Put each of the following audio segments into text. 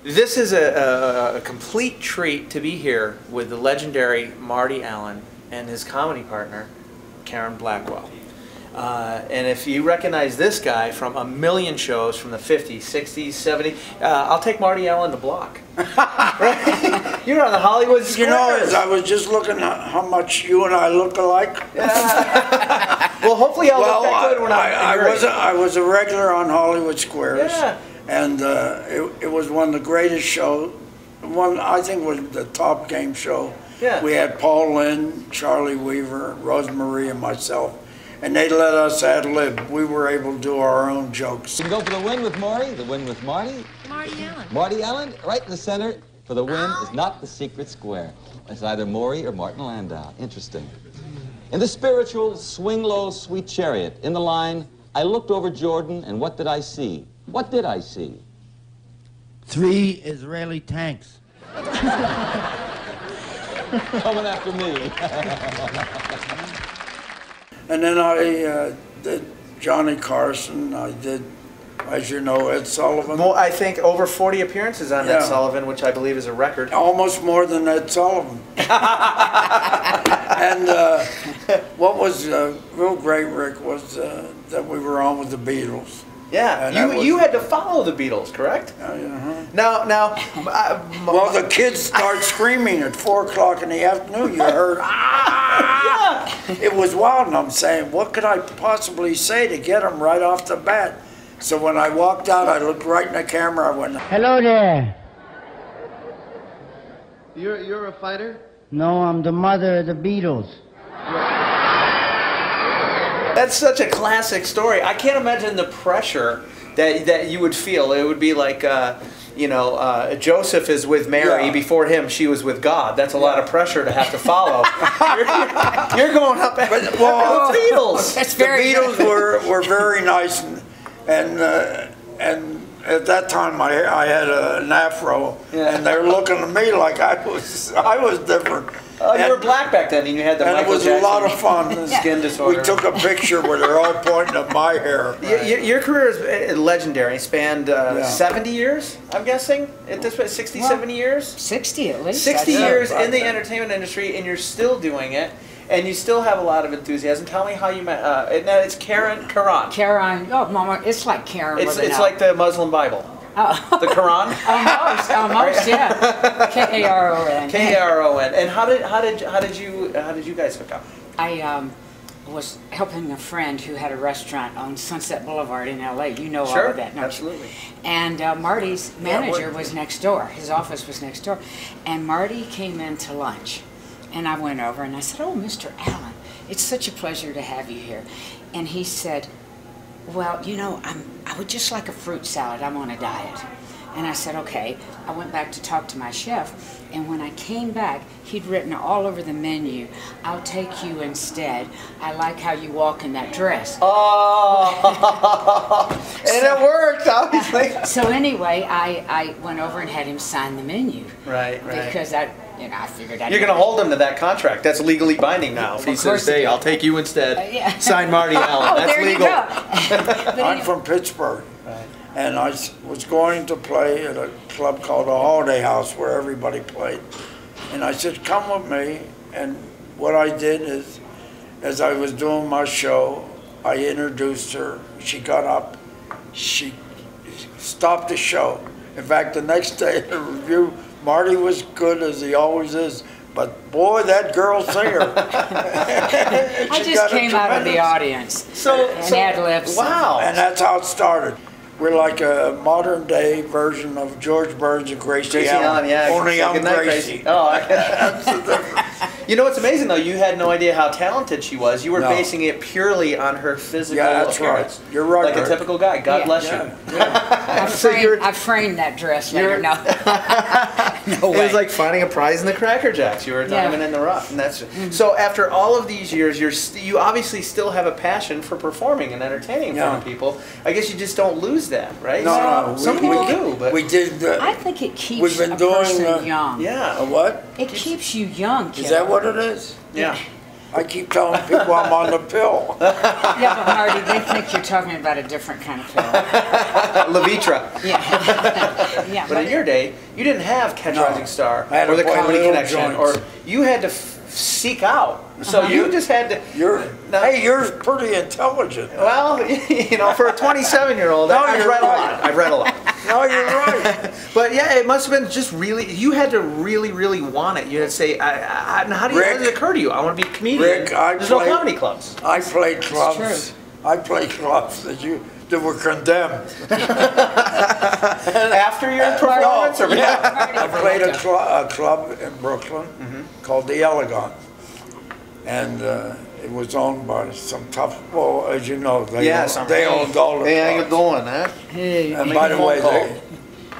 This is a complete treat to be here with the legendary Marty Allen and his comedy partner, Karon Blackwell. And if you recognize this guy from a million shows from the 50s, 60s, 70s, I'll take Marty Allen the block. Right? You're on the Hollywood Squares. You know, I was just looking at how much you and I look alike. Yeah. Well, hopefully I'll look that good when I was a regular on Hollywood Squares. Yeah. And it was one of the greatest shows. I think was the top game show. Yeah. We had Paul Lynde, Charlie Weaver, Rosemary, and myself. And they let us ad-lib. We were able to do our own jokes. You can go for the win with Marty, the win with Marty. Marty Allen. Marty Allen, right in the center. For the win is not the secret square. It's either Maury or Martin Landau. Interesting. In the spiritual Swing Low, Sweet Chariot, in the line, I looked over Jordan, and what did I see? What did I see? 3 Israeli tanks. Coming after me. And then I did Johnny Carson. I did, as you know, Ed Sullivan. Well, I think over 40 appearances on Ed Yeah. Sullivan, which I believe is a record. Almost more than Ed Sullivan. And what was real great, Rick, was that we were on with the Beatles. Yeah, you had to follow the Beatles, correct? Now, well, the kids start screaming at 4 o'clock in the afternoon. You heard, ah! It was wild, and I'm saying, what could I possibly say to get them right off the bat? So when I walked out, I looked right in the camera. I went, Hello there. You're a fighter? No, I'm the mother of the Beatles. That's such a classic story. I can't imagine the pressure that you would feel. It would be like, Joseph is with Mary. Yeah. Before him, she was with God. That's a lot of pressure to have to follow. you're going up after the Beatles. That's the very Beatles were very nice, and at that time I had an afro, and they were looking at me like I was different. You were black back then, and you had the Michael it was Jackson a lot of fun. skin disorder. We took a picture where they're all pointing at my hair. Your career is legendary. It spanned 70 years, I'm guessing, at this point, 60, 70 years? 60 at least. 60 years in the entertainment industry, and you're still doing it, and you still have a lot of enthusiasm. Tell me how you met. It's Karon. Karon. Oh, Mama, it's like Karon. It's like the Muslim Bible. Oh. The Quran? Almost, yeah. K-A-R-O-N. K-A-R-O-N. And how did you guys hook up? I was helping a friend who had a restaurant on Sunset Boulevard in L.A. You know all Sure, of that, don't absolutely. you? And Marty's manager was next door. His office was next door. And Marty came in to lunch. And I went over and I said, "Oh, Mr. Allen, it's such a pleasure to have you here." And he said, "Well, you know, I would just like a fruit salad. I'm on a diet." And I said, "Okay." I went back to talk to my chef, and when I came back, he'd written all over the menu, "I'll take you instead. I like how you walk in that dress." Oh, and it worked, obviously. So anyway, I went over and had him sign the menu. Right. Because I figured You're going to hold him to that contract. That's legally binding now. If he says, "Hey, I'll take you instead." Yeah. Sign Marty Allen. That's there legal. You go. I'm from Pittsburgh, and I was going to play at a club called the Holiday House where everybody played. And I said, "Come with me." And what I did is, as I was doing my show, I introduced her. She got up. She stopped the show. In fact, the next day in the review, Marty was good as he always is, but boy, that girl singer. I just came out of the audience. And ad-libs. Wow. And that's how it started. We're like a modern day version of George Burns and Gracie Allen. Yeah. Only I'm Good night, Gracie. Oh, That's the difference. You know what's amazing though? You had no idea how talented she was. You were No. basing it purely on her physical that's appearance. right. You're right. Like Rick. a typical guy. God bless you. I framed that dress later. No. No way. It was like finding a prize in the Cracker Jacks. You were a diamond in the rough, and that's so. After all of these years, you obviously still have a passion for performing and entertaining in front of people. I guess you just don't lose that, right? No. Some people do, but we did. I think it keeps we've been a doing, person young. yeah. A what? It keeps you young, kiddo. Is that what it is? Yeah. I keep telling people I'm on the pill. Yeah, but Marty, they think you're talking about a different kind of pill. Levitra. Yeah. Yeah. But in your day, you didn't have Catch No. Rising Star I had or to the play Comedy little Connection, joints. or you had to seek out. So you just had to. Hey, you're pretty intelligent. Well, you know, for a 27-year-old, No, I've you're read a right. lot. I've read a lot. No, you're right. But yeah, it must have been just really. You had to really, really want it. You had to say, how did it occur to you? I want to be a comedian. Rick, There's no comedy clubs. I played clubs. true. I played clubs that were condemned. After your performance, or I played a club in Brooklyn called the Elegant, and it was owned by some tough. Well, as you know, they owned all the. Hey, how you clubs. doing, huh? Hey. And by the way,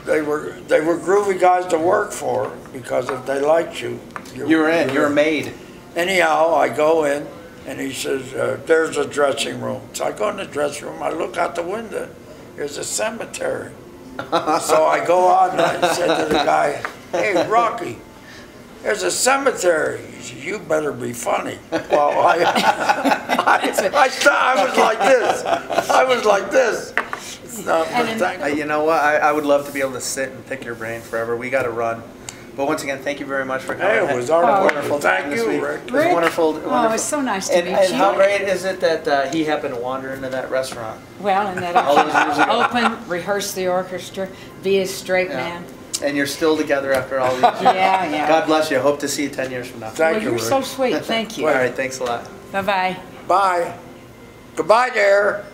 they were groovy guys to work for, because if they liked you, You were in. You were made. Anyhow, I go in, and he says, there's a dressing room. So I go in the dressing room, I look out the window, there's a cemetery. So I go out and I said to the guy, hey, Rocky, there's a cemetery. He said, you better be funny. Well, I was like this. I was like this. No, You know what? I would love to be able to sit and pick your brain forever. We got to run. But once again, thank you very much for coming. Hey, it was our wonderful. Thank you, week. Rick. It was wonderful. Oh, it's so nice to meet And you. how great is it that he happened to wander into that restaurant? Well, and that All those years ago. open, rehearse the orchestra, be a straight man. And you're still together after all these years. Yeah. God bless you. Hope to see you 10 years from now. Thank Well, you, you're Rick. so sweet. Thank you. All right. Thanks a lot. Bye-bye. Bye. Goodbye, dear.